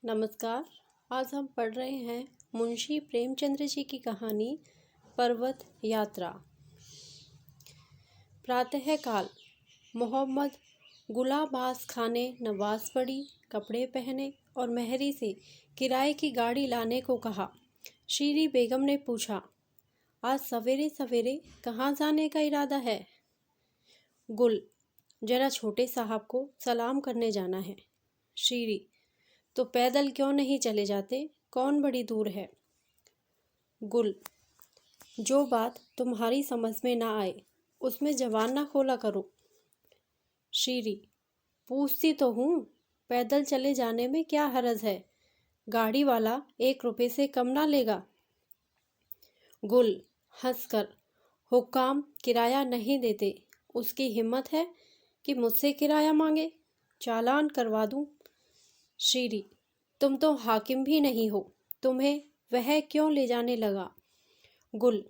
नमस्कार। आज हम पढ़ रहे हैं मुंशी प्रेमचंद्र जी की कहानी पर्वत यात्रा। प्रातःकाल मोहम्मद गुलाबाज खां ने नवाज पढ़ी, कपड़े पहने और मेहरी से किराए की गाड़ी लाने को कहा। शीरी बेगम ने पूछा, आज सवेरे सवेरे कहाँ जाने का इरादा है? गुल, जरा छोटे साहब को सलाम करने जाना है। शीरी, तो पैदल क्यों नहीं चले जाते? कौन बड़ी दूर है? गुल, जो बात तुम्हारी समझ में ना आए उसमें जवान ना खोला करो। शीरी, पूछती तो हूँ, पैदल चले जाने में क्या हरज है? गाड़ी वाला 1 रुपए से कम ना लेगा। गुल हंसकर, हुक्काम किराया नहीं देते, उसकी हिम्मत है कि मुझसे किराया मांगे? चालान करवा दूं। शीरी, तुम तो हाकिम भी नहीं हो, तुम्हें वह क्यों ले जाने लगा? गुल,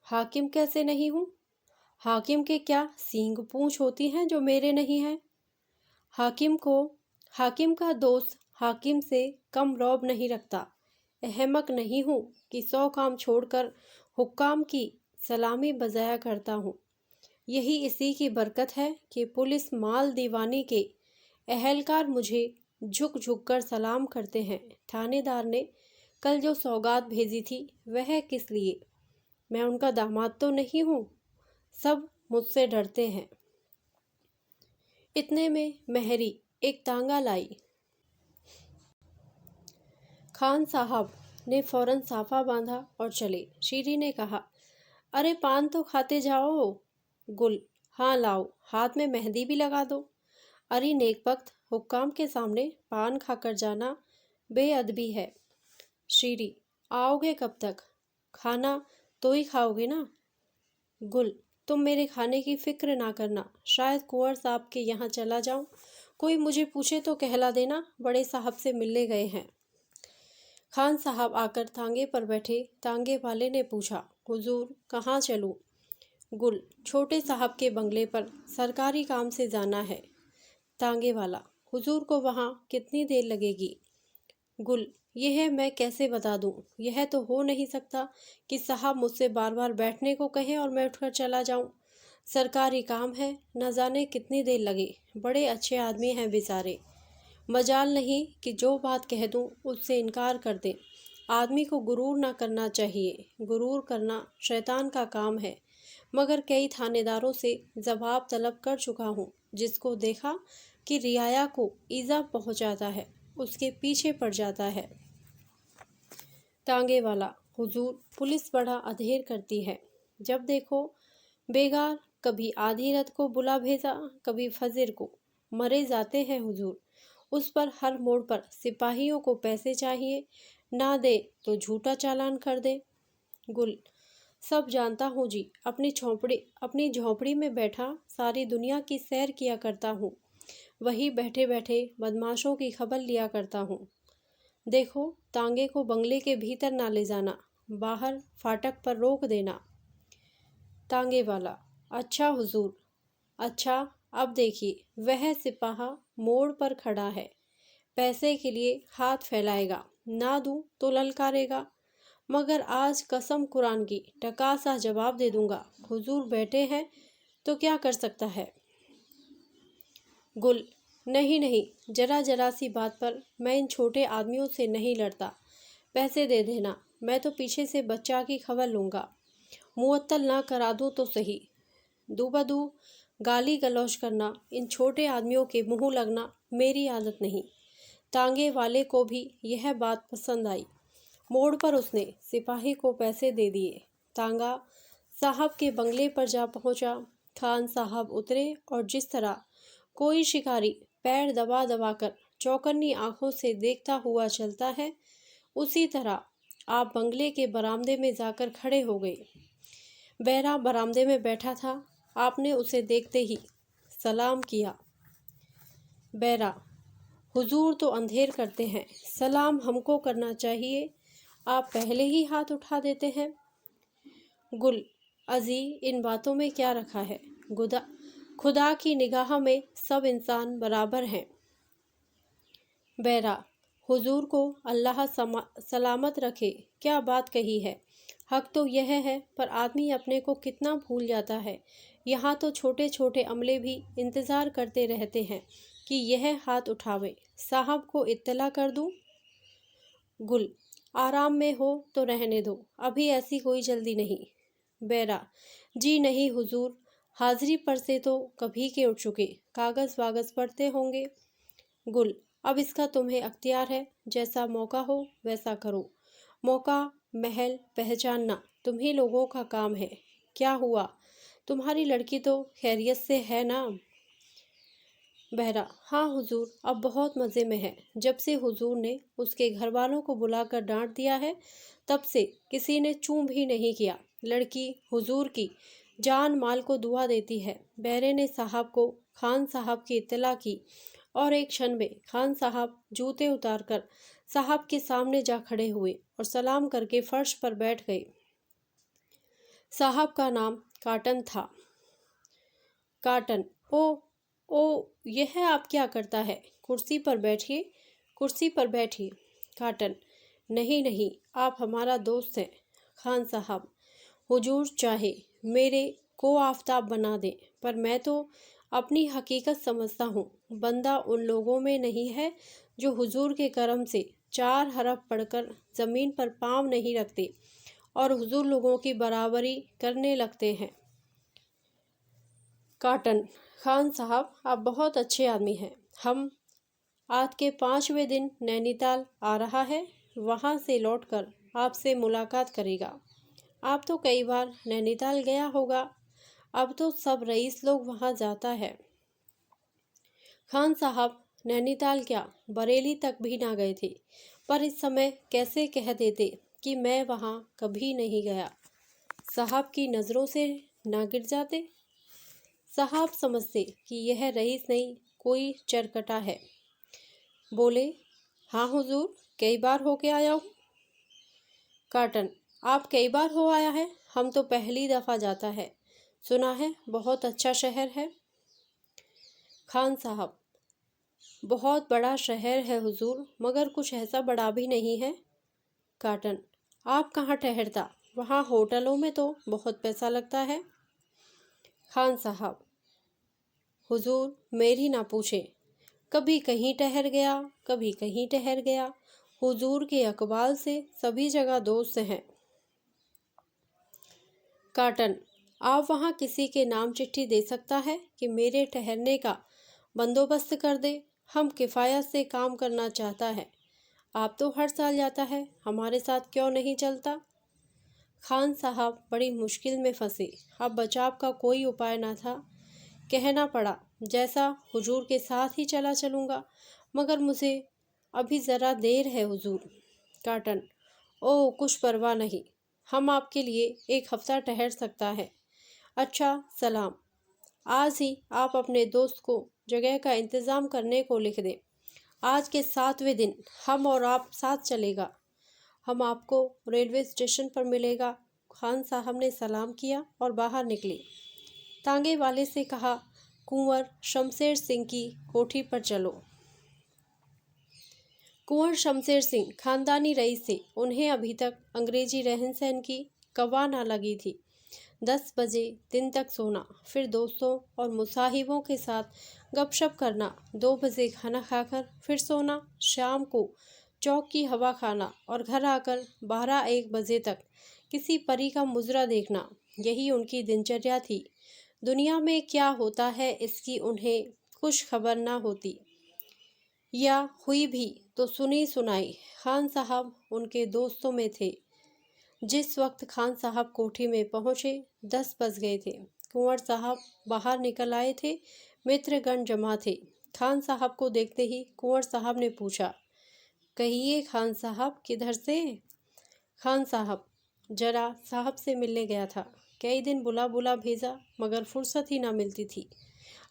हाकिम कैसे नहीं हूँ? हाकिम के क्या सींग पूंछ होती हैं जो मेरे नहीं हैं? हाकिम का दोस्त हाकिम से कम रौब नहीं रखता। अहमक नहीं हूँ कि 100 काम छोड़कर हुक्काम की सलामी बजाया करता हूँ। यही इसी की बरकत है कि पुलिस माल दीवानी के अहलकार मुझे झुक झुक कर सलाम करते हैं। थानेदार ने कल जो सौगात भेजी थी वह किस लिए? मैं उनका दामाद तो नहीं हूँ। सब मुझसे डरते हैं। इतने में मेहरी एक तांगा लाई। खान साहब ने फौरन साफा बांधा और चले। शीरी ने कहा, अरे पान तो खाते जाओ। गुल, हाँ लाओ, हाथ में मेहंदी भी लगा दो। अरे नेकबख्त, हुक्काम के सामने पान खाकर जाना बेअदबी है। शीरी, आओगे कब तक? खाना तो ही खाओगे ना। गुल, तुम मेरे खाने की फिक्र ना करना, शायद कुंवर साहब के यहाँ चला जाऊं। कोई मुझे पूछे तो कहला देना बड़े साहब से मिलने गए हैं। खान साहब आकर तांगे पर बैठे। तांगे वाले ने पूछा, हुजूर कहाँ चलूं? गुल, छोटे साहब के बंगले पर, सरकारी काम से जाना है। तांगे वाला, हुजूर को वहाँ कितनी देर लगेगी? गुल, यह मैं कैसे बता दूं? यह तो हो नहीं सकता कि साहब मुझसे बार बार बैठने को कहें और मैं उठकर चला जाऊं। सरकारी काम है, न जाने कितनी देर लगे। बड़े अच्छे आदमी हैं बेचारे। मजाल नहीं कि जो बात कह दूं उससे इनकार कर दें। आदमी को गुरूर ना करना चाहिए। गुरूर करना शैतान का काम है। मगर कई थानेदारों से जवाब तलब कर चुका हूँ। जिसको देखा कि रियाया को ईजा पहुँचाता है, उसके पीछे पड़ जाता है। तांगे वाला, हुजूर पुलिस बड़ा अधेर करती है। जब देखो बेगार, कभी आधी रात को बुला भेजा, कभी फजर को। मरे जाते हैं हुजूर। उस पर हर मोड़ पर सिपाहियों को पैसे चाहिए, ना दे तो झूठा चालान कर दे। गुल, सब जानता हूँ जी, अपनी झोंपड़ी में बैठा सारी दुनिया की सैर किया करता हूँ। वही बैठे बैठे बदमाशों की खबर लिया करता हूँ। देखो तांगे को बंगले के भीतर ना ले जाना, बाहर फाटक पर रोक देना। तांगे वाला, अच्छा हुजूर। अच्छा, अब देखिए वह सिपाहा मोड़ पर खड़ा है, पैसे के लिए हाथ फैलाएगा, ना दूं तो ललकारेगा। मगर आज कसम कुरान की टका सा जवाब दे दूंगा। हुजूर बैठे हैं तो क्या कर सकता है? गुल, नहीं नहीं, जरा जरा सी बात पर मैं इन छोटे आदमियों से नहीं लड़ता। पैसे दे देना, मैं तो पीछे से बच्चा की खबर लूँगा। मुअत्तल ना करा दूँ तो सही। दूबदू गाली गलौज करना, इन छोटे आदमियों के मुँह लगना मेरी आदत नहीं। तांगे वाले को भी यह बात पसंद आई। मोड़ पर उसने सिपाही को पैसे दे दिए। तांगा साहब के बंगले पर जा पहुंचा। खान साहब उतरे और जिस तरह कोई शिकारी पैर दबा दबा कर चौकन्नी आंखों से देखता हुआ चलता है, उसी तरह आप बंगले के बरामदे में जाकर खड़े हो गए। बैरा बरामदे में बैठा था। आपने उसे देखते ही सलाम किया। बैरा, हुजूर तो अंधेर करते हैं, सलाम हमको करना चाहिए, आप पहले ही हाथ उठा देते हैं। गुल, अजी इन बातों में क्या रखा है? खुदा की निगाह में सब इंसान बराबर हैं। बैरा, हुजूर को अल्लाह सलामत रखे, क्या बात कही है। हक तो यह है, पर आदमी अपने को कितना भूल जाता है। यहाँ तो छोटे छोटे अमले भी इंतज़ार करते रहते हैं कि यह हाथ उठावे। साहब को इत्तला कर दूँ? गुल, आराम में हो तो रहने दो, अभी ऐसी कोई जल्दी नहीं। बैरा, जी नहीं हुजूर, हाजिरी पर से तो कभी के उठ चुके, कागज़ वागज़ पढ़ते होंगे। गुल, अब इसका तुम्हें अख्तियार है, जैसा मौका हो वैसा करो। मौका महल पहचानना तुम्ही लोगों का काम है। क्या हुआ, तुम्हारी लड़की तो खैरियत से है ना? बहरा, हाँ हुजूर, अब बहुत मज़े में है। जब से हुजूर ने उसके घर वालों को बुलाकर डांट दिया है, तब से किसी ने चूं भी नहीं किया। लड़की हुजूर की जान माल को दुआ देती है। बहरे ने साहब को खान साहब की इत्तला की और एक क्षण में खान साहब जूते उतारकर साहब के सामने जा खड़े हुए और सलाम करके फर्श पर बैठ गए। साहब का नाम काटन था। काटन, ओ ओ, यह आप क्या करता है? कुर्सी पर बैठिए, कुर्सी पर बैठिए। काटन, नहीं नहीं, आप हमारा दोस्त हैं। खान साहब, हुजूर चाहे मेरे को आफताब बना दें, पर मैं तो अपनी हकीकत समझता हूँ। बंदा उन लोगों में नहीं है जो हुजूर के करम से 4 हरफ पढ़कर ज़मीन पर पाँव नहीं रखते और हुजूर लोगों की बराबरी करने लगते हैं। काटन, खान साहब, आप बहुत अच्छे आदमी हैं। हम आज के 5वें दिन नैनीताल आ रहा है, वहाँ से लौटकर आपसे मुलाकात करेगा। आप तो कई बार नैनीताल गया होगा, अब तो सब रईस लोग वहाँ जाता है। खान साहब, नैनीताल क्या, बरेली तक भी ना गए थे, पर इस समय कैसे कह देते कि मैं वहाँ कभी नहीं गया। साहब की नज़रों से ना गिर जाते। साहब समझते कि यह रईस नहीं, कोई चरकटा है। बोले, हाँ हुजूर, कई बार होके आया हूँ। काटन, आप कई बार हो आया है, हम तो पहली दफ़ा जाता है। सुना है बहुत अच्छा शहर है। खान साहब, बहुत बड़ा शहर है हुजूर, मगर कुछ ऐसा बड़ा भी नहीं है। काटन, आप कहाँ ठहरता? वहाँ होटलों में तो बहुत पैसा लगता है। खान साहब, हुजूर मेरी ना पूछे, कभी कहीं ठहर गया, कभी कहीं ठहर गया। हुजूर के अकबाल से सभी जगह दोस्त हैं। काटन, आप वहाँ किसी के नाम चिट्ठी दे सकता है कि मेरे ठहरने का बंदोबस्त कर दे। हम किफ़ायत से काम करना चाहता है। आप तो हर साल जाता है, हमारे साथ क्यों नहीं चलता? खान साहब बड़ी मुश्किल में फंसे। अब बचाव का कोई उपाय न था। कहना पड़ा, जैसा हुजूर के साथ ही चला चलूँगा, मगर मुझे अभी ज़रा देर है हुजूर। काटन, ओह कुछ परवाह नहीं, हम आपके लिए 1 हफ्ता ठहर सकता है। अच्छा सलाम। आज ही आप अपने दोस्त को जगह का इंतज़ाम करने को लिख दें। आज के 7वें दिन हम और आप साथ चलेगा। हम आपको रेलवे स्टेशन पर मिलेगा। खान साहब ने सलाम किया और बाहर निकले। तांगे वाले से कहा, कुंवर शमशेर सिंह की कोठी पर चलो। कुंवर शमशेर सिंह खानदानी रईस थे। उन्हें अभी तक अंग्रेजी रहन सहन की कवा ना लगी थी। 10 बजे दिन तक सोना, फिर दोस्तों और मुसाहिबों के साथ गपशप करना, 2 बजे खाना खाकर फिर सोना, शाम को चौक की हवा खाना और घर आकर 12-1 बजे तक किसी परी का मुजरा देखना, यही उनकी दिनचर्या थी। दुनिया में क्या होता है इसकी उन्हें कुछ खबर ना होती, या हुई भी तो सुनी सुनाई। खान साहब उनके दोस्तों में थे। जिस वक्त खान साहब कोठी में पहुँचे 10 बज गए थे। कुंवर साहब बाहर निकल आए थे। मित्रगण जमा थे। खान साहब को देखते ही कुंवर साहब ने पूछा, कहिए खान साहब, किधर से? खान साहब, जरा साहब से मिलने गया था। कई दिन बुला बुला भेजा, मगर फुर्सत ही ना मिलती थी।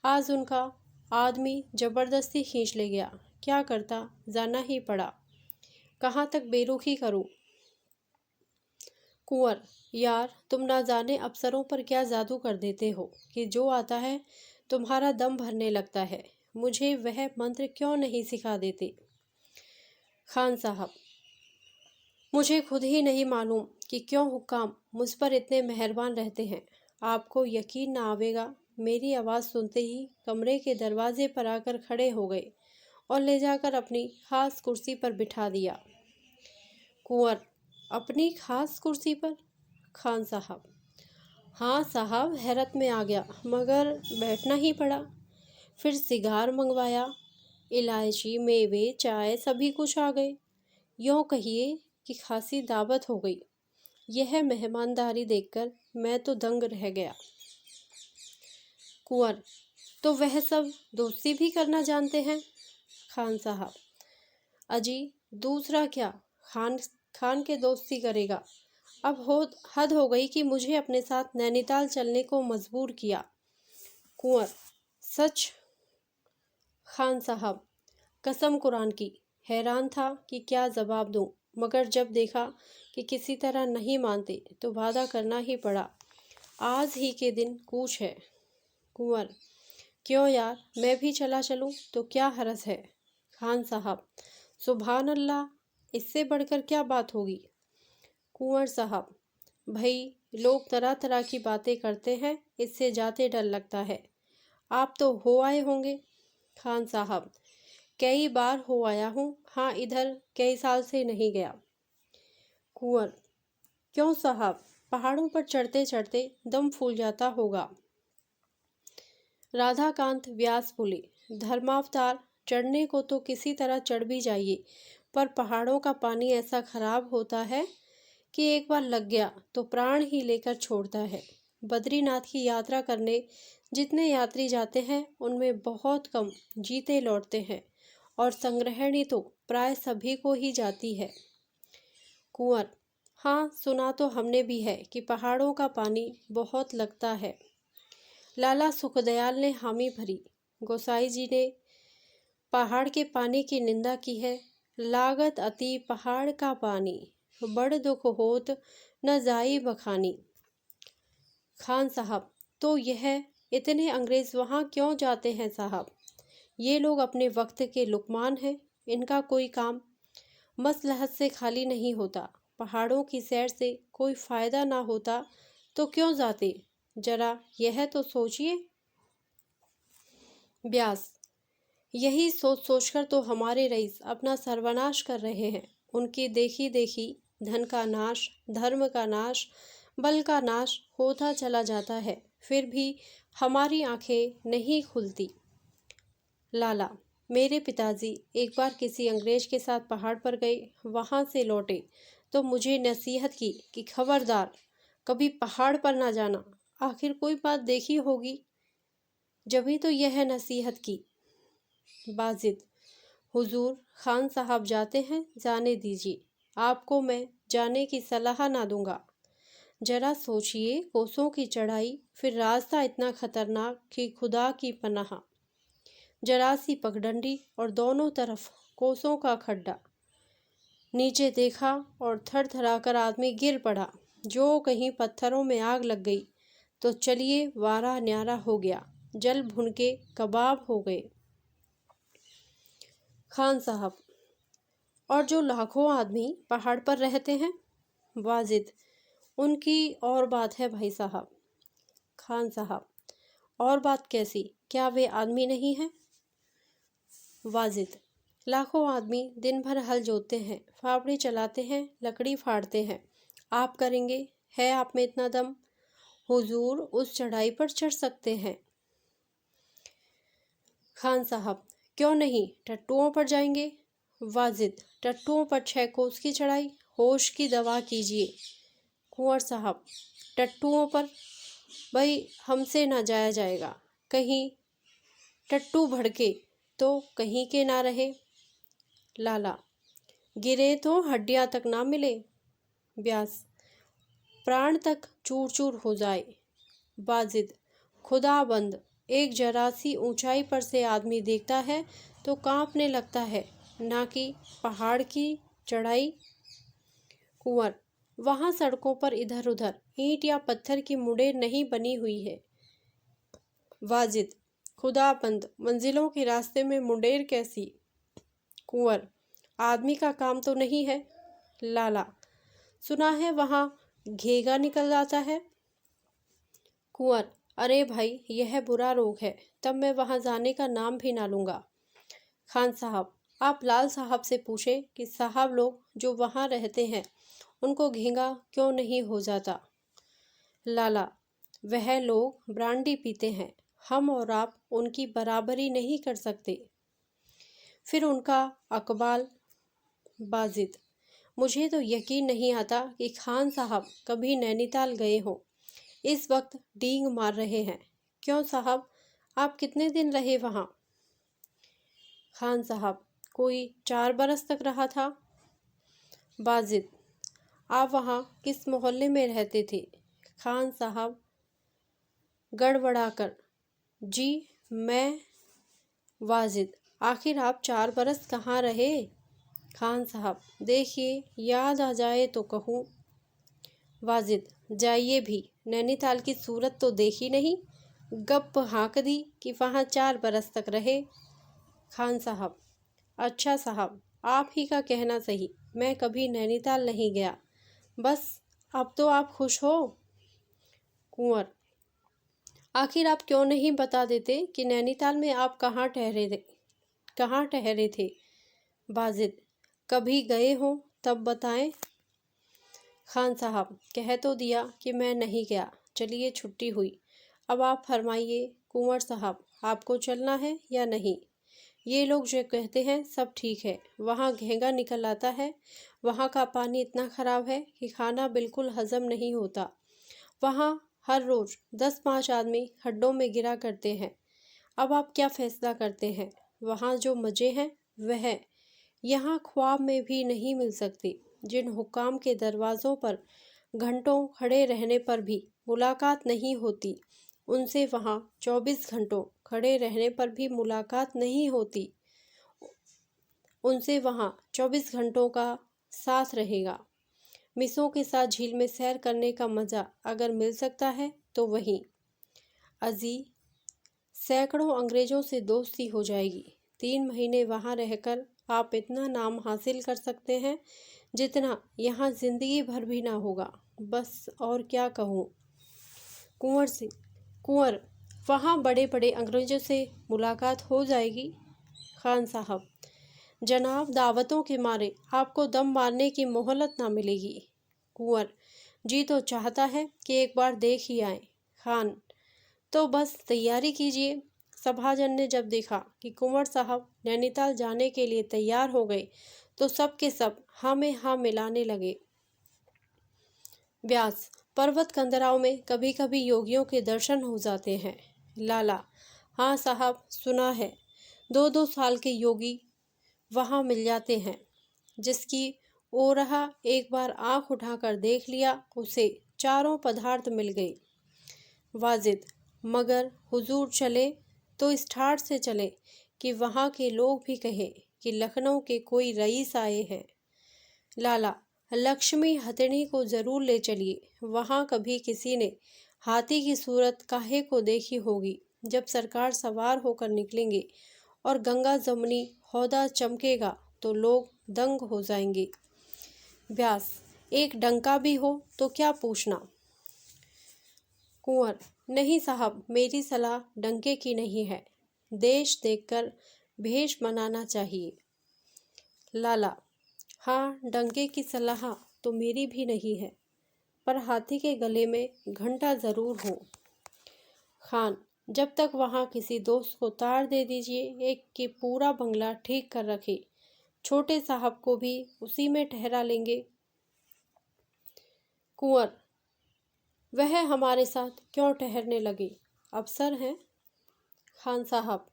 आज उनका आदमी ज़बरदस्ती खींच ले गया। क्या करता, जाना ही पड़ा। कहाँ तक बेरुखी करूँ? कुंवर, यार तुम ना जाने अफसरों पर क्या जादू कर देते हो कि जो आता है तुम्हारा दम भरने लगता है। मुझे वह मंत्र क्यों नहीं सिखा देते? खान साहब, मुझे खुद ही नहीं मालूम कि क्यों हुक्काम मुझ पर इतने मेहरबान रहते हैं। आपको यकीन ना आवेगा, मेरी आवाज़ सुनते ही कमरे के दरवाजे पर आकर खड़े हो गए और ले जाकर अपनी खास कुर्सी पर बिठा दिया। कुंवर, अपनी खास कुर्सी पर? खान साहब, हाँ साहब, हैरत में आ गया मगर बैठना ही पड़ा। फिर सिगार मंगवाया, इलायची, मेवे, चाय सभी कुछ आ गए। यूँ कहिए कि खासी दावत हो गई। यह मेहमानदारी देखकर मैं तो दंग रह गया। कुंवर, तो वह सब दोस्ती भी करना जानते हैं? खान साहब, अजी दूसरा क्या, खान खान के दोस्ती करेगा। अब हो हद हो गई कि मुझे अपने साथ नैनीताल चलने को मजबूर किया। कुंवर, सच? खान साहब, कसम कुरान की। हैरान था कि क्या जवाब दूं, मगर जब देखा कि किसी तरह नहीं मानते तो वादा करना ही पड़ा। आज ही के दिन कूच है। कुंवर, क्यों यार, मैं भी चला चलूं तो क्या हरज है? खान साहब, सुभान अल्लाह, इससे बढ़कर क्या बात होगी? कुंवर साहब, भाई लोग तरह तरह की बातें करते हैं, इससे जाते डर लगता है। आप तो हो आए होंगे? खान साहब, कई बार हो आया हूँ, हाँ इधर कई साल से नहीं गया। कुंवर, क्यों साहब, पहाड़ों पर चढ़ते चढ़ते दम फूल जाता होगा। राधाकांत व्यास बोले, धर्मावतार, चढ़ने को तो किसी तरह चढ़ भी जाइए, पर पहाड़ों का पानी ऐसा खराब होता है कि एक बार लग गया तो प्राण ही लेकर छोड़ता है। बद्रीनाथ की यात्रा करने जितने यात्री जाते हैं उनमें बहुत कम जीते लौटते हैं, और संग्रहणी तो प्राय सभी को ही जाती है। कुंवर, हाँ सुना तो हमने भी है कि पहाड़ों का पानी बहुत लगता है। लाला सुखदयाल ने हामी भरी। गोसाई जी ने पहाड़ के पानी की निंदा की है। लागत अति पहाड़ का पानी, बड़ दुख होत न जाई बखानी। खान साहब, तो यह इतने अंग्रेज वहाँ क्यों जाते हैं साहब? ये लोग अपने वक्त के लुकमान हैं, इनका कोई काम मसलहत से खाली नहीं होता। पहाड़ों की सैर से कोई फायदा ना होता तो क्यों जाते, जरा यह तो सोचिए। व्यास, यही सोच सोचकर तो हमारे रईस अपना सर्वनाश कर रहे हैं। उनकी देखी देखी धन का नाश, धर्म का नाश, बल का नाश होता चला जाता है, फिर भी हमारी आंखें नहीं खुलती। लाला, मेरे पिताजी एक बार किसी अंग्रेज के साथ पहाड़ पर गए, वहाँ से लौटे तो मुझे नसीहत की कि खबरदार कभी पहाड़ पर ना जाना। आखिर कोई बात देखी होगी, जभी तो यह नसीहत की। बाजिद, हुजूर, खान साहब जाते हैं, जाने दीजिए। आपको मैं जाने की सलाह ना दूंगा। जरा सोचिए, कोसों की चढ़ाई, फिर रास्ता इतना खतरनाक कि खुदा की पनाह। जरा सी पगडंडी और दोनों तरफ कोसों का खड्डा। नीचे देखा और थर थराकर आदमी गिर पड़ा। जो कहीं पत्थरों में आग लग गई तो चलिए वारा न्यारा हो गया, जल भुनके कबाब हो गए। खान साहब, और जो लाखों आदमी पहाड़ पर रहते हैं? वाजिद, उनकी और बात है भाई साहब। खान साहब, और बात कैसी, क्या वे आदमी नहीं हैं? वाजिद, लाखों आदमी दिन भर हल जोतते हैं, फावड़े चलाते हैं, लकड़ी फाड़ते हैं। आप करेंगे? है आप में इतना दम? हुजूर उस चढ़ाई पर चढ़ सकते हैं। खान साहब, क्यों नहीं, टट्टुओं पर जाएंगे। वाजिद, टट्टुओं पर 6 कोस की चढ़ाई, होश की दवा कीजिए। कुंवर साहब, टट्टुओं पर भाई हमसे ना जाया जाएगा, कहीं टट्टू भड़के तो कहीं के ना रहे। लाला, गिरे तो हड्डियां तक ना मिले। व्यास, प्राण तक चूर चूर हो जाए। वाजिद, खुदा बंद, एक जरा सी ऊंचाई पर से आदमी देखता है तो कांपने लगता है, ना कि पहाड़ की चढ़ाई। कुंवर, वहाँ सड़कों पर इधर उधर ईंट या पत्थर की मुड़ें नहीं बनी हुई है। वाजिद, खुदा बंद, मंजिलों के रास्ते में मुंडेर कैसी? कुंवर, आदमी का काम तो नहीं है। लाला, सुना है वहाँ घेगा निकल जाता है। कुंवर, अरे भाई यह बुरा रोग है, तब मैं वहाँ जाने का नाम भी ना लूँगा। खान साहब, आप लाल साहब से पूछें कि साहब लोग जो वहाँ रहते हैं उनको घेंगा क्यों नहीं हो जाता। लाला, वह लोग ब्रांडी पीते हैं, हम और आप उनकी बराबरी नहीं कर सकते। फिर उनका अकबाल। बाजिद, मुझे तो यकीन नहीं आता कि खान साहब कभी नैनीताल गए हों। इस वक्त डींग मार रहे हैं। क्यों साहब, आप कितने दिन रहे वहाँ? खान साहब, कोई 4 बरस तक रहा था। बाजिद, आप वहाँ किस मोहल्ले में रहते थे? खान साहब गड़बड़ाकर, जी मैं। वाजिद, आखिर आप 4 बरस कहाँ रहे? खान साहब, देखिए याद आ जाए तो कहूँ। वाजिद, जाइए भी, नैनीताल की सूरत तो देखी नहीं, गप हाँक दी कि वहाँ 4 बरस तक रहे। खान साहब, अच्छा साहब, आप ही का कहना सही, मैं कभी नैनीताल नहीं गया। बस अब तो आप खुश हो। कुंवर, आखिर आप क्यों नहीं बता देते कि नैनीताल में आप कहाँ ठहरे थे? बाजिद, कभी गए हो तब बताएं। खान साहब, कह तो दिया कि मैं नहीं गया, चलिए छुट्टी हुई। अब आप फरमाइए कुंवर साहब, आपको चलना है या नहीं? ये लोग जो कहते हैं सब ठीक है, वहाँ घेंगा निकल आता है, वहाँ का पानी इतना ख़राब है कि खाना बिल्कुल हजम नहीं होता। वहाँ हर रोज़ 10-5 आदमी खड्डों में गिरा करते हैं। अब आप क्या फ़ैसला करते हैं? वहाँ जो मज़े हैं वह यहाँ ख्वाब में भी नहीं मिल सकते। जिन हुक्काम के दरवाज़ों पर घंटों खड़े रहने पर भी मुलाकात नहीं होती, उनसे वहाँ 24 घंटों खड़े रहने पर भी मुलाकात नहीं होती। उनसे वहाँ 24 घंटों का साथ रहेगा। मिसों के साथ झील में सैर करने का मज़ा अगर मिल सकता है तो वहीं। अजी, सैकड़ों अंग्रेज़ों से दोस्ती हो जाएगी। 3 महीने वहाँ रहकर आप इतना नाम हासिल कर सकते हैं जितना यहाँ ज़िंदगी भर भी ना होगा। बस और क्या कहूँ। कुंवर, वहाँ बड़े बड़े अंग्रेज़ों से मुलाकात हो जाएगी। खान साहब, जनाब दावतों के मारे आपको दम मारने की मोहलत ना मिलेगी। कुंवर, जी तो चाहता है कि एक बार देख ही आए। खान, तो बस तैयारी कीजिए। सभाजन ने जब देखा कि कुंवर साहब नैनीताल जाने के लिए तैयार हो गए तो सब के सब हाँ में हाँ मिलाने लगे। व्यास, पर्वत कंदराओं में कभी कभी योगियों के दर्शन हो जाते हैं। लाला, हाँ साहब, सुना है 2-2 साल के योगी वहाँ मिल जाते हैं। जिसकी ओरहा एक बार आंख उठाकर देख लिया उसे चारों पदार्थ मिल गए। वाजिद, मगर हुजूर चले तो इस ठाठ से चले कि वहाँ के लोग भी कहें कि लखनऊ के कोई रईस आए हैं। लाला, लक्ष्मी हथिनी को ज़रूर ले चलिए, वहाँ कभी किसी ने हाथी की सूरत काहे को देखी होगी। जब सरकार सवार होकर निकलेंगे और गंगा जमुनी हौदा चमकेगा तो लोग दंग हो जाएंगे। व्यास, एक डंका भी हो तो क्या पूछना। कुंवर, नहीं साहब, मेरी सलाह डंके की नहीं है, देश देखकर भेष बनाना चाहिए। लाला, हाँ, डंके की सलाह तो मेरी भी नहीं है, पर हाथी के गले में घंटा ज़रूर हो। खान, जब तक वहाँ किसी दोस्त को तार दे दीजिए एक कि पूरा बंगला ठीक कर रखे, छोटे साहब को भी उसी में ठहरा लेंगे। कुंवर, वह हमारे साथ क्यों ठहरने लगे, अफसर हैं। खान साहब,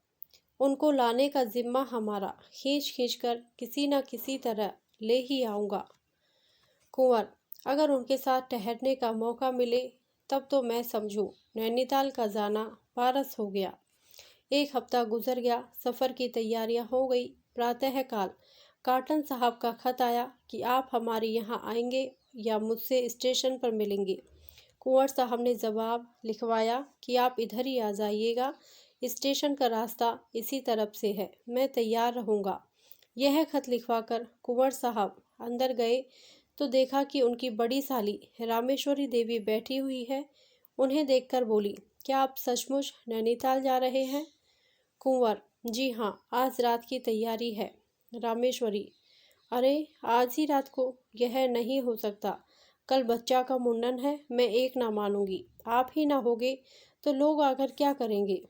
उनको लाने का जिम्मा हमारा, खींच खींच कर किसी न किसी तरह ले ही आऊँगा। कुंवर, अगर उनके साथ ठहरने का मौका मिले तब तो मैं समझूं नैनीताल का जाना पारस हो गया। 1 हफ्ता गुजर गया, सफ़र की तैयारियां हो गई। प्रातःकाल काटन साहब का खत आया कि आप हमारे यहाँ आएंगे या मुझसे स्टेशन पर मिलेंगे। कुंवर साहब ने जवाब लिखवाया कि आप इधर ही आ जाइएगा, स्टेशन का रास्ता इसी तरफ से है, मैं तैयार रहूँगा। यह खत लिखवाकर कुंवर साहब अंदर गए तो देखा कि उनकी बड़ी साली रामेश्वरी देवी बैठी हुई है। उन्हें देखकर बोली, क्या आप सचमुच नैनीताल जा रहे हैं? कुंवर, जी हाँ, आज रात की तैयारी है। रामेश्वरी, अरे आज ही रात को? यह नहीं हो सकता, कल बच्चा का मुंडन है, मैं एक ना मानूंगी। आप ही ना होगे तो लोग आकर क्या करेंगे?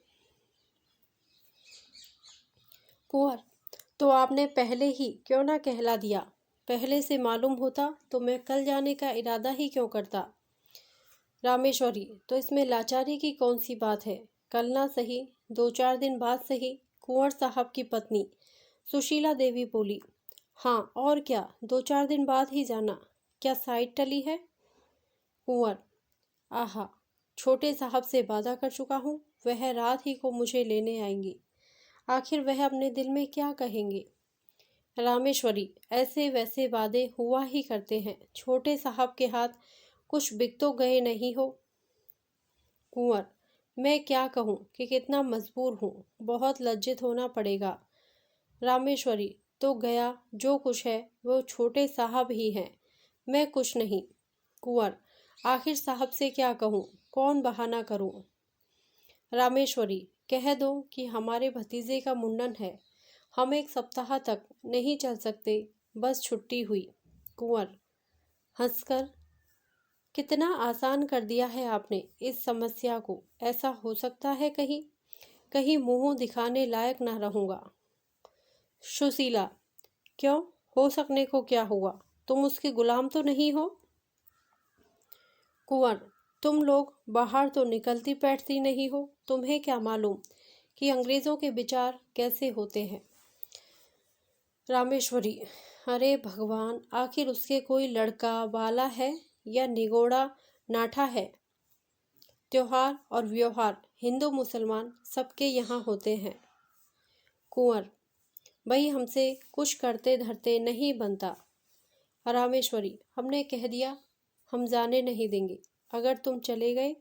कुंवर, तो आपने पहले ही क्यों ना कहला दिया? पहले से मालूम होता तो मैं कल जाने का इरादा ही क्यों करता? रामेश्वरी, तो इसमें लाचारी की कौन सी बात है? कल ना सही, 2-4 दिन बाद सही। कुंवर साहब की पत्नी सुशीला देवी बोली, हाँ और क्या, 2-4 दिन बाद ही जाना। क्या साइड टली है? कुंवर, आहा, छोटे साहब से वादा कर चुका हूँ, वह रात ही को मुझे लेने आएंगे। आखिर वह अपने दिल में क्या कहेंगे? रामेश्वरी, ऐसे वैसे वादे हुआ ही करते हैं, छोटे साहब के हाथ कुछ बिक तो गए नहीं हो। कुंवर, मैं क्या कहूँ कि कितना मजबूर हूँ, बहुत लज्जित होना पड़ेगा। रामेश्वरी, तो गया जो कुछ है वो छोटे साहब ही हैं, मैं कुछ नहीं। कुंवर, आखिर साहब से क्या कहूँ, कौन बहाना करूँ? रामेश्वरी, कह दो कि हमारे भतीजे का मुंडन है, हम 1 सप्ताह तक नहीं चल सकते, बस छुट्टी हुई। कुंवर हंसकर, कितना आसान कर दिया है आपने इस समस्या को, ऐसा हो सकता है कहीं कहीं मुंह दिखाने लायक ना रहूँगा। सुशीला, क्यों, हो सकने को क्या हुआ, तुम उसके गुलाम तो नहीं हो? कुंवर, तुम लोग बाहर तो निकलती बैठती नहीं हो, तुम्हें क्या मालूम कि अंग्रेजों के विचार कैसे होते हैं? रामेश्वरी, अरे भगवान, आखिर उसके कोई लड़का वाला है या निगोड़ा नाठा है? त्योहार और व्यवहार हिंदू मुसलमान सबके यहाँ होते हैं। कुंवर, भाई हमसे कुछ करते धरते नहीं बनता। रामेश्वरी, हमने कह दिया, हम जाने नहीं देंगे। अगर तुम चले गए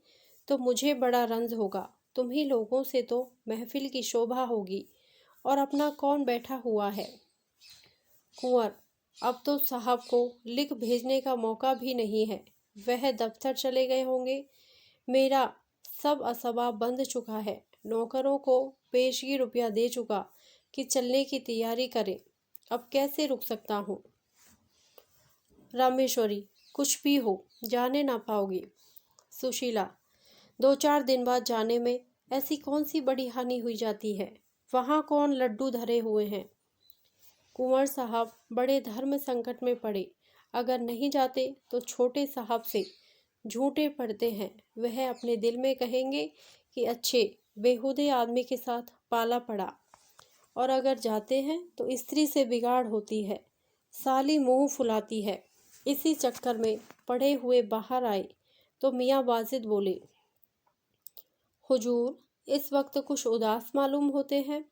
तो मुझे बड़ा रंज होगा, तुम ही लोगों से तो महफिल की शोभा होगी, और अपना कौन बैठा हुआ है? कुंवर, अब तो साहब को लिख भेजने का मौका भी नहीं है, वह दफ्तर चले गए होंगे। मेरा सब असबाब बंद चुका है, नौकरों को पेशगी रुपया दे चुका कि चलने की तैयारी करें, अब कैसे रुक सकता हूँ? रामेश्वरी, कुछ भी हो, जाने ना पाओगी। सुशीला, 2-4 दिन बाद जाने में ऐसी कौन सी बड़ी हानि हुई जाती है, वहाँ कौन लड्डू धरे हुए हैं? कुंवर साहब बड़े धर्म संकट में पड़े, अगर नहीं जाते तो छोटे साहब से झूठे पड़ते हैं, वह अपने दिल में कहेंगे कि अच्छे बेहुदे आदमी के साथ पाला पड़ा, और अगर जाते हैं तो स्त्री से बिगाड़ होती है, साली मुंह फुलाती है। इसी चक्कर में पड़े हुए बाहर आए तो मियाँ वाजिद बोले, हुजूर इस वक्त कुछ उदास मालूम होते हैं।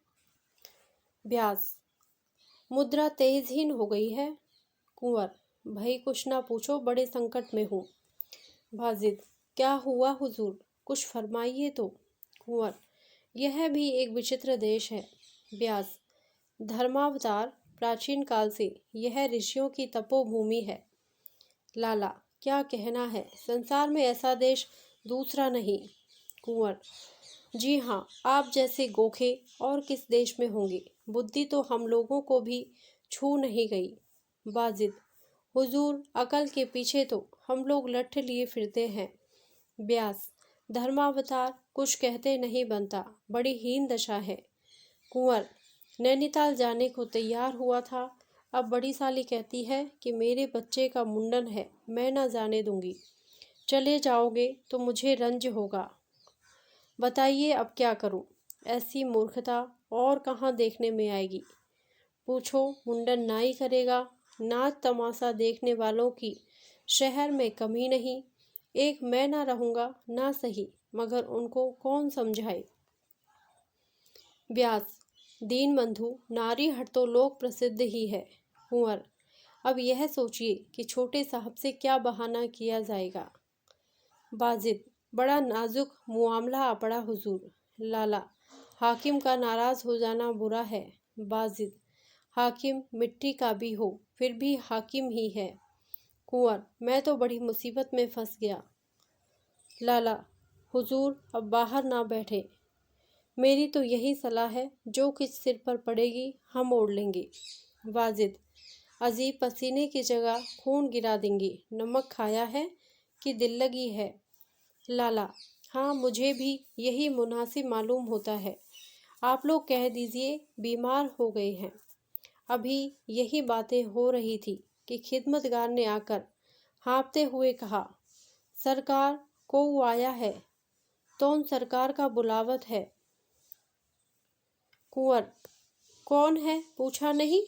ब्यास, मुद्रा तेजहीन हो गई है। कुंवर, भाई कुछ ना पूछो, बड़े संकट में हूँ। वाजिद, क्या हुआ हुजूर, कुछ फरमाइए तो। कुंवर, यह भी एक विचित्र देश है। व्यास, धर्मावतार प्राचीन काल से यह ऋषियों की तपोभूमि है। लाला, क्या कहना है, संसार में ऐसा देश दूसरा नहीं। कुंवर, जी हाँ, आप जैसे गोखे और किस देश में होंगे, बुद्धि तो हम लोगों को भी छू नहीं गई। वाजिद, हुजूर अकल के पीछे तो हम लोग लठ लिए फिरते हैं। व्यास, धर्मावतार कुछ कहते नहीं बनता, बड़ी हीन दशा है। कुंवर, नैनीताल जाने को तैयार हुआ था, अब बड़ी साली कहती है कि मेरे बच्चे का मुंडन है, मैं ना जाने दूंगी। चले जाओगे तो मुझे रंज होगा। बताइए अब क्या करूं, ऐसी मूर्खता और कहाँ देखने में आएगी। पूछो, मुंडन ना ही करेगा, नाच तमाशा देखने वालों की शहर में कमी नहीं। एक मैं ना रहूँगा ना सही, मगर उनको कौन समझाए। व्यास, दीनबंधु नारी हट तो लोक प्रसिद्ध ही है। कुंवर, अब यह सोचिए कि छोटे साहब से क्या बहाना किया जाएगा। वाजिद, बड़ा नाजुक मुआमला पड़ा हुजूर। लाला, हाकिम का नाराज हो जाना बुरा है। वाजिद, हाकिम मिट्टी का भी हो फिर भी हाकिम ही है। कुंवर, मैं तो बड़ी मुसीबत में फंस गया। लाला, हुजूर अब बाहर ना बैठे, मेरी तो यही सलाह है, जो कुछ सिर पर पड़ेगी हम ओढ़ लेंगे। वाजिद, अजीब पसीने की जगह खून गिरा देंगे, नमक खाया है कि दिल लगी है। लाला, हाँ मुझे भी यही मुनासिब मालूम होता है। आप लोग कह दीजिए बीमार हो गए हैं। अभी यही बातें हो रही थी कि खिदमतगार ने आकर हाँफते हुए कहा, सरकार को आया है। कौन सरकार का बुलावत है? कुंवर, कौन है पूछा नहीं?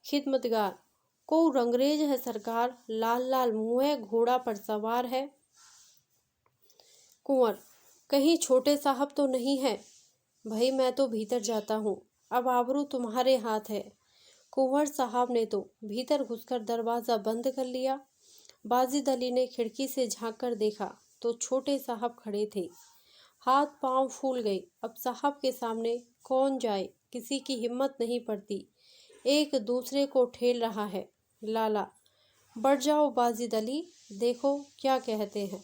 खिदमतगार, को रंगरेज है सरकार, लाल लाल मुंह है, घोड़ा पर सवार है। कुंवर, कहीं छोटे साहब तो नहीं है? भाई मैं तो भीतर जाता हूँ, अब आबरू तुम्हारे हाथ है। कुंवर साहब ने तो भीतर घुसकर दरवाज़ा बंद कर लिया। बाजिद अली ने खिड़की से झांक कर देखा तो छोटे साहब खड़े थे। हाथ पांव फूल गए। अब साहब के सामने कौन जाए, किसी की हिम्मत नहीं पड़ती, एक दूसरे को ठेल रहा है। लाला, बढ़ जाओ बाजिद अली, देखो क्या कहते हैं।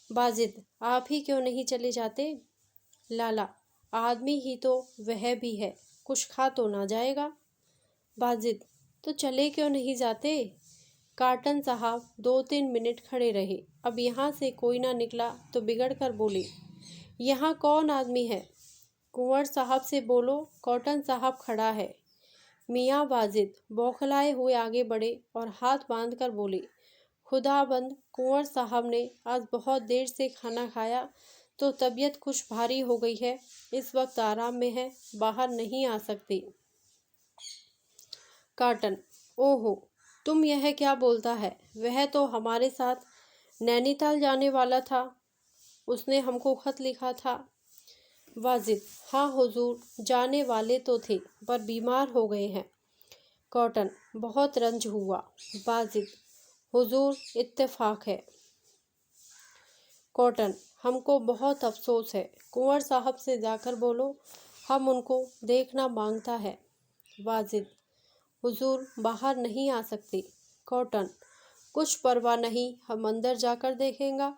बाजिद, आप ही क्यों नहीं चले जाते? लाला, आदमी ही तो वह भी है, कुछ खा तो ना जाएगा। बाजिद, तो चले क्यों नहीं जाते? कार्टन साहब 2-3 मिनट खड़े रहे। अब यहाँ से कोई ना निकला तो बिगड़ कर बोले, यहाँ कौन आदमी है? कुंवर साहब से बोलो कॉटन साहब खड़ा है। मियाँ बाजिद बौखलाए हुए आगे बढ़े और हाथ बांध कर बोले, खुदाबंद, कुंवर साहब ने आज बहुत देर से खाना खाया तो तबीयत कुछ भारी हो गई है, इस वक्त आराम में है, बाहर नहीं आ सकती। कार्टन, ओहो, तुम यह क्या बोलता है? वह तो हमारे साथ नैनीताल जाने वाला था, उसने हमको खत लिखा था। वाजिद, हाँ हुजूर, जाने वाले तो थे पर बीमार हो गए हैं। कॉटन, बहुत रंज हुआ। वाजिद, हुजूर इत्तेफाक है। कॉटन, हमको बहुत अफसोस है, कुंवर साहब से जाकर बोलो हम उनको देखना मांगता है। वाजिद, हुजूर बाहर नहीं आ सकती। कॉटन, कुछ परवाह नहीं, हम अंदर जाकर देखेंगे।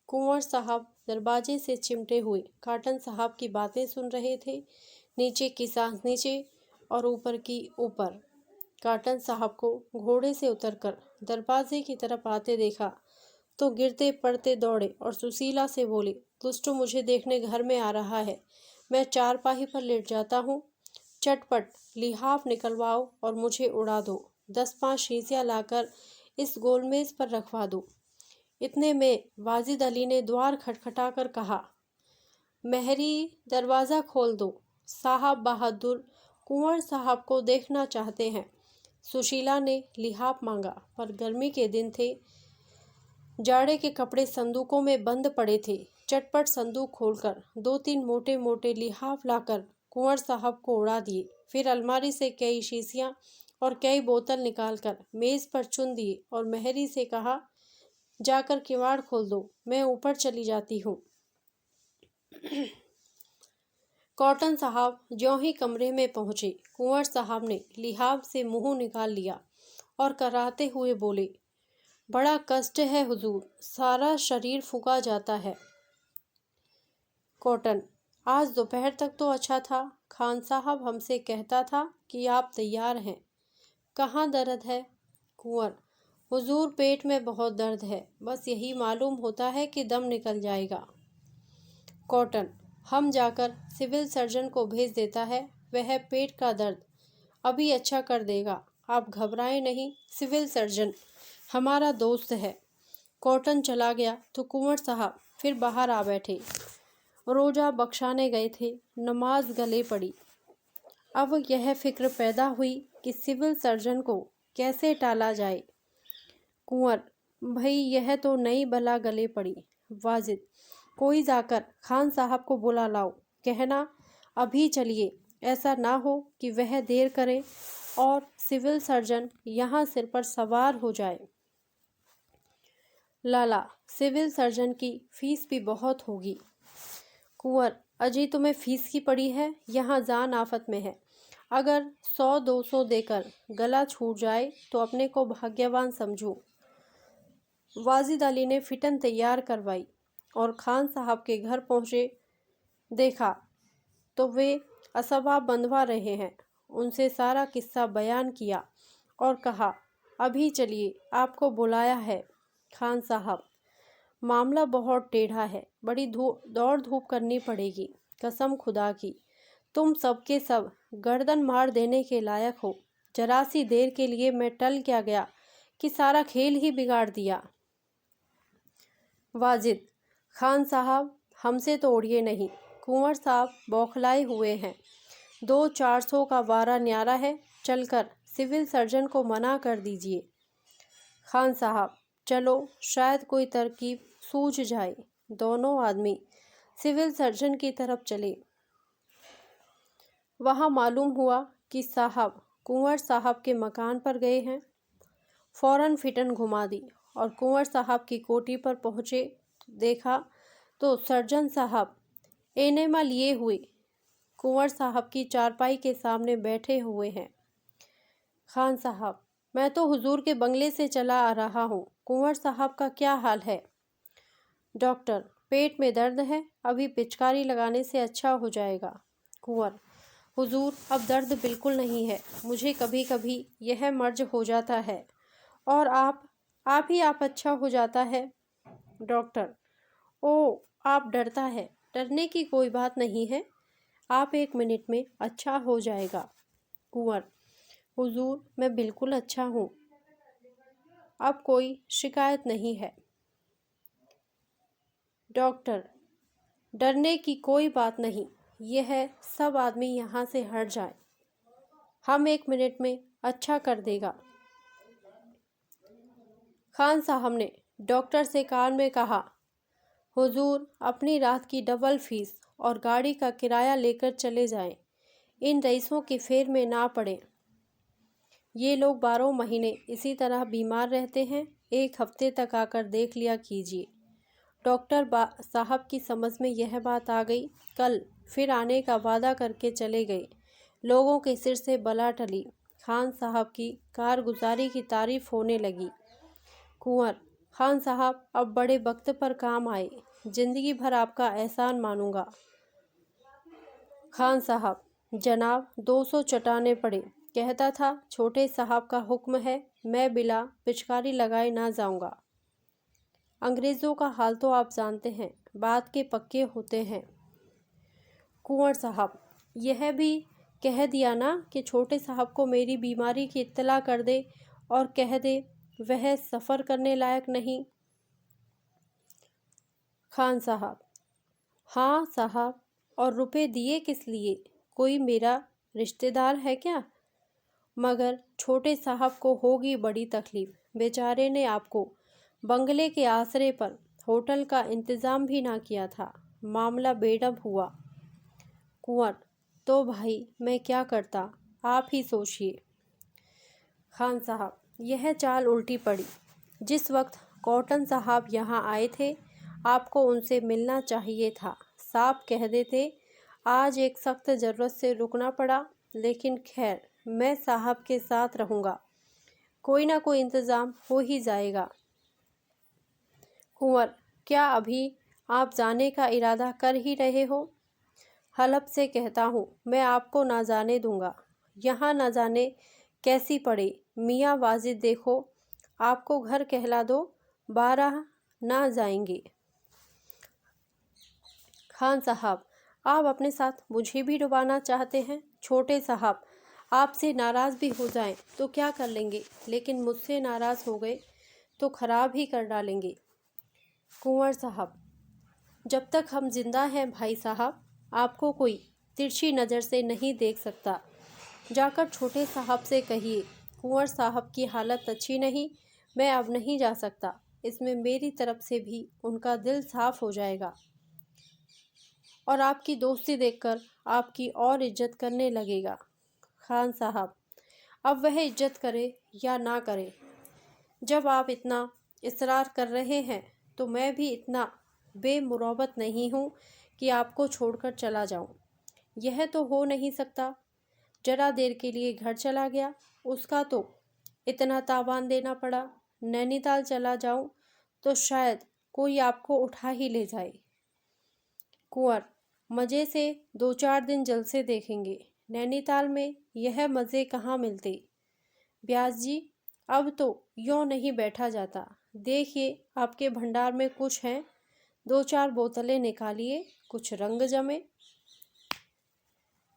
कुंवर साहब दरवाजे से चिमटे हुए काटन साहब की बातें सुन रहे थे। नीचे की सांस नीचे और ऊपर की ऊपर। काटन साहब को घोड़े से उतरकर दरवाजे की तरफ आते देखा तो गिरते पड़ते दौड़े और सुशीला से बोले, दुष्टू मुझे देखने घर में आ रहा है, मैं चारपाई पर लेट जाता हूँ, चटपट लिहाफ निकलवाओ और मुझे उड़ा दो, 10-5 शीशियाँ लाकर इस गोलमेज पर रखवा दो। इतने में वाजिद अली ने द्वार खटखटाकर कहा, मेहरी दरवाज़ा खोल दो, साहब बहादुर कुंवर साहब को देखना चाहते हैं। सुशीला ने लिहाफ मांगा पर गर्मी के दिन थे, जाड़े के कपड़े संदूकों में बंद पड़े थे। चटपट संदूक खोलकर 2-3 मोटे मोटे लिहाफ लाकर कुंवर साहब को उड़ा दिए। फिर अलमारी से कई शीशियाँ और कई बोतल निकालकर मेज़ पर चुन दिए और मेहरी से कहा, जाकर किवाड़ खोल दो, मैं ऊपर चली जाती हूँ। कॉटन साहब ज्यों ही कमरे में पहुँचे, कुंवर साहब ने लिहाफ से मुंह निकाल लिया और कराहते हुए बोले, बड़ा कष्ट है हुजूर, सारा शरीर फूका जाता है। कॉटन, आज दोपहर तक तो अच्छा था, खान साहब हमसे कहता था कि आप तैयार हैं, कहाँ दर्द है? कुंवर, हुजूर पेट में बहुत दर्द है, बस यही मालूम होता है कि दम निकल जाएगा। कॉटन, हम जाकर सिविल सर्जन को भेज देता है, वह पेट का दर्द अभी अच्छा कर देगा, आप घबराएं नहीं, सिविल सर्जन हमारा दोस्त है। कॉटन चला गया तो कुंवर साहब फिर बाहर आ बैठे। रोजा बख्शाने गए थे, नमाज गले पड़ी। अब यह फिक्र पैदा हुई कि सिविल सर्जन को कैसे टाला जाए। कुंवर, भाई यह तो नई बला गले पड़ी। वाजिद, कोई जाकर खान साहब को बुला लाओ, कहना अभी चलिए, ऐसा ना हो कि वह देर करे और सिविल सर्जन यहाँ सिर पर सवार हो जाए। लाला, सिविल सर्जन की फीस भी बहुत होगी। कुंवर, अजी तुम्हें फीस की पड़ी है, यहाँ जान आफत में है, अगर 100-200 देकर गला छूट जाए तो अपने को भाग्यवान समझूं। वाजिद अली ने फिटन तैयार करवाई और खान साहब के घर पहुँचे। देखा तो वे असबाब बंधवा रहे हैं। उनसे सारा किस्सा बयान किया और कहा, अभी चलिए, आपको बुलाया है। खान साहब, मामला बहुत टेढ़ा है, बड़ी दौड़ धूप करनी पड़ेगी। कसम खुदा की, तुम सबके सब गर्दन मार देने के लायक हो। जरा सी देर के लिए मैं टल क्या गया कि सारा खेल ही बिगाड़ दिया। वाजिद, खान साहब, हमसे तो उड़िए नहीं। कुंवर साहब बौखलाए हुए हैं। 200-400 का वारा न्यारा है, चलकर सिविल सर्जन को मना कर दीजिए। खान साहब, चलो, शायद कोई तरकीब सूझ जाए। दोनों आदमी सिविल सर्जन की तरफ चले। वहाँ मालूम हुआ कि साहब कुंवर साहब के मकान पर गए हैं। फौरन फिटन घुमा दी और कुंवर साहब की कोठी पर पहुँचे। देखा तो सर्जन साहब एनेमा लिए हुए कुंवर साहब की चारपाई के सामने बैठे हुए हैं। खान साहब, मैं तो हुजूर के बंगले से चला आ रहा हूँ। कुंवर साहब का क्या हाल है? डॉक्टर, पेट में दर्द है, अभी पिचकारी लगाने से अच्छा हो जाएगा। कुंवर, हुजूर, अब दर्द बिल्कुल नहीं है। मुझे कभी कभी यह मर्ज हो जाता है और आप अच्छा हो जाता है। डॉक्टर, ओ, आप डरता है। डरने की कोई बात नहीं है, आप 1 मिनट में अच्छा हो जाएगा। कुंवर, हुजूर, मैं बिल्कुल अच्छा हूँ, अब कोई शिकायत नहीं है। डॉक्टर, डरने की कोई बात नहीं, यह सब आदमी यहाँ से हट जाए, हम 1 मिनट में अच्छा कर देगा। खान साहब ने डॉक्टर से कान में कहा, हुजूर, अपनी रात की डबल फीस और गाड़ी का किराया लेकर चले जाएं। इन रईसों के फेर में ना पड़ें। ये लोग 12 महीने इसी तरह बीमार रहते हैं, 1 हफ्ते तक आकर देख लिया कीजिए। डॉक्टर साहब की समझ में यह बात आ गई। कल फिर आने का वादा करके चले गए। लोगों के सिर से बला टली। खान साहब की कारगुजारी की तारीफ होने लगी। कुंवर, खान साहब, अब बड़े वक्त पर काम आए, जिंदगी भर आपका एहसान मानूंगा। खान साहब, जनाब, 200 चटाने पड़े। कहता था छोटे साहब का हुक्म है, मैं बिला पिचकारी लगाए ना जाऊंगा। अंग्रेज़ों का हाल तो आप जानते हैं, बात के पक्के होते हैं। कुंवर साहब, यह भी कह दिया ना कि छोटे साहब को मेरी बीमारी की इत्तला कर दे और कह दे वह सफ़र करने लायक नहीं। खान साहब, हाँ साहब, और रुपए दिए किस लिए? कोई मेरा रिश्तेदार है क्या? मगर छोटे साहब को होगी बड़ी तकलीफ। बेचारे ने आपको बंगले के आसरे पर होटल का इंतज़ाम भी ना किया था। मामला बेढब हुआ। कुंवर, तो भाई मैं क्या करता, आप ही सोचिए। खान साहब, यह चाल उल्टी पड़ी। जिस वक्त कॉटन साहब यहाँ आए थे, आपको उनसे मिलना चाहिए था। साफ कह देते, आज एक सख्त ज़रूरत से रुकना पड़ा, लेकिन खैर, मैं साहब के साथ रहूँगा, कोई ना कोई इंतज़ाम हो ही जाएगा। कुंवर, क्या अभी आप जाने का इरादा कर ही रहे हो? हलफ से कहता हूँ, मैं आपको ना जाने दूँगा। यहाँ ना जाने कैसी पड़े। मियाँ वाजिद देखो, आपको घर कहला दो, 12 ना जाएंगे। खान साहब, आप अपने साथ मुझे भी डुबाना चाहते हैं? छोटे साहब आपसे नाराज़ भी हो जाएं तो क्या कर लेंगे, लेकिन मुझसे नाराज़ हो गए तो ख़राब ही कर डालेंगे। कुंवर साहब, जब तक हम जिंदा हैं भाई साहब, आपको कोई तिरछी नज़र से नहीं देख सकता। जाकर छोटे साहब से कहिए, कुंवर साहब की हालत अच्छी नहीं, मैं अब नहीं जा सकता। इसमें मेरी तरफ से भी उनका दिल साफ हो जाएगा और आपकी दोस्ती देखकर आपकी और इज्जत करने लगेगा। खान साहब, अब वह इज्जत करे या ना करे, जब आप इतना इसरार कर रहे हैं तो मैं भी इतना बेमुरौवत नहीं हूँ कि आपको छोड़कर चला जाऊँ। यह तो हो नहीं सकता। जरा देर के लिए घर चला गया। उसका तो इतना तावान देना पड़ा, नैनीताल चला जाऊं तो शायद कोई आपको उठा ही ले जाए। कुंवर, मजे से 2-4 दिन जलसे देखेंगे। नैनीताल में यह मज़े कहाँ मिलते। ब्यास जी, अब तो यों नहीं बैठा जाता। देखिए आपके भंडार में कुछ है, 2-4 बोतलें निकालिए, कुछ रंग जमे।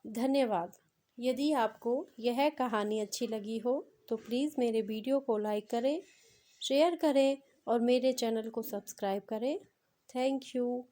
धन्यवाद। यदि आपको यह कहानी अच्छी लगी हो तो प्लीज़ मेरे वीडियो को लाइक करें, शेयर करें और मेरे चैनल को सब्सक्राइब करें। Thank you.